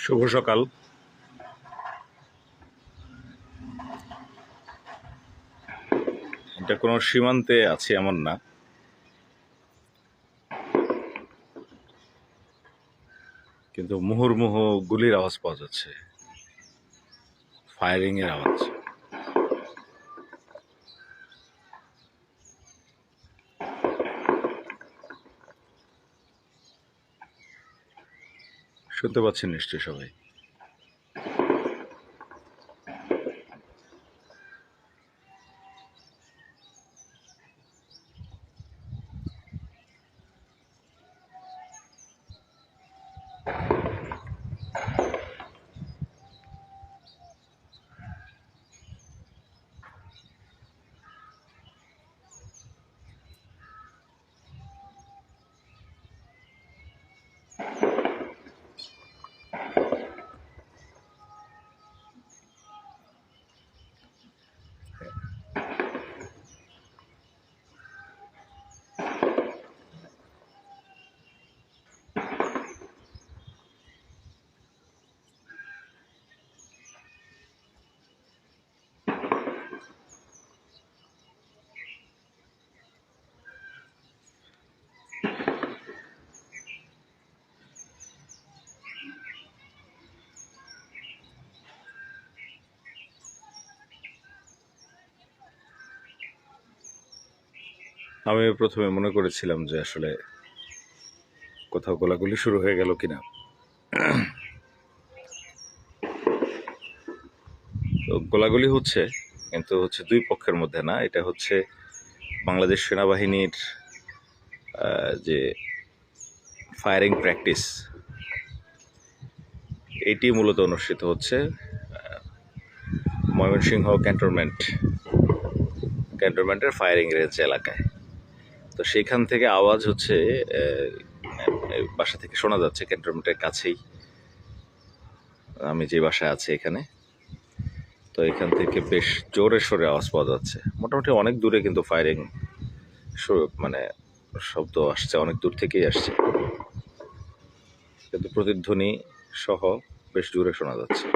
শুভ সকাল। এটা কোনো সীমান্তে আছে এমন না, কিন্তু মুহুর্মুহু গুলির আওয়াজ পাওয়া যাচ্ছে, ফায়ারিং এর আওয়াজ। শুনতে পাচ্ছেন নিশ্চয়ই সবাই। আমি প্রথমে মনে করেছিলাম যে আসলে কোথাও গোলাগুলি শুরু হয়ে গেল কিনা। তো গোলাগুলি হচ্ছে, কিন্তু হচ্ছে দুই পক্ষের মধ্যে না, এটা হচ্ছে বাংলাদেশ সেনাবাহিনীর যে ফায়ারিং প্র্যাকটিস, এটি মূলত অনুষ্ঠিত হচ্ছে ময়মনসিংহ ক্যান্টনমেন্টের ফায়ারিং রেঞ্জ এলাকায়। তো সেইখান থেকে আওয়াজ হচ্ছে, বাসা থেকে শোনা যাচ্ছে, ক্যান্টনমেন্টের কাছেই আমি যে বাসায় আছি এখানে। তো এখান থেকে বেশ জোরে সোরে আওয়াজ পাওয়া যাচ্ছে, মোটামুটি অনেক দূরে, কিন্তু ফায়ারিং মানে শব্দ আসছে, অনেক দূর থেকেই আসছে, কিন্তু প্রতিধ্বনি সহ বেশ জোরে শোনা যাচ্ছে।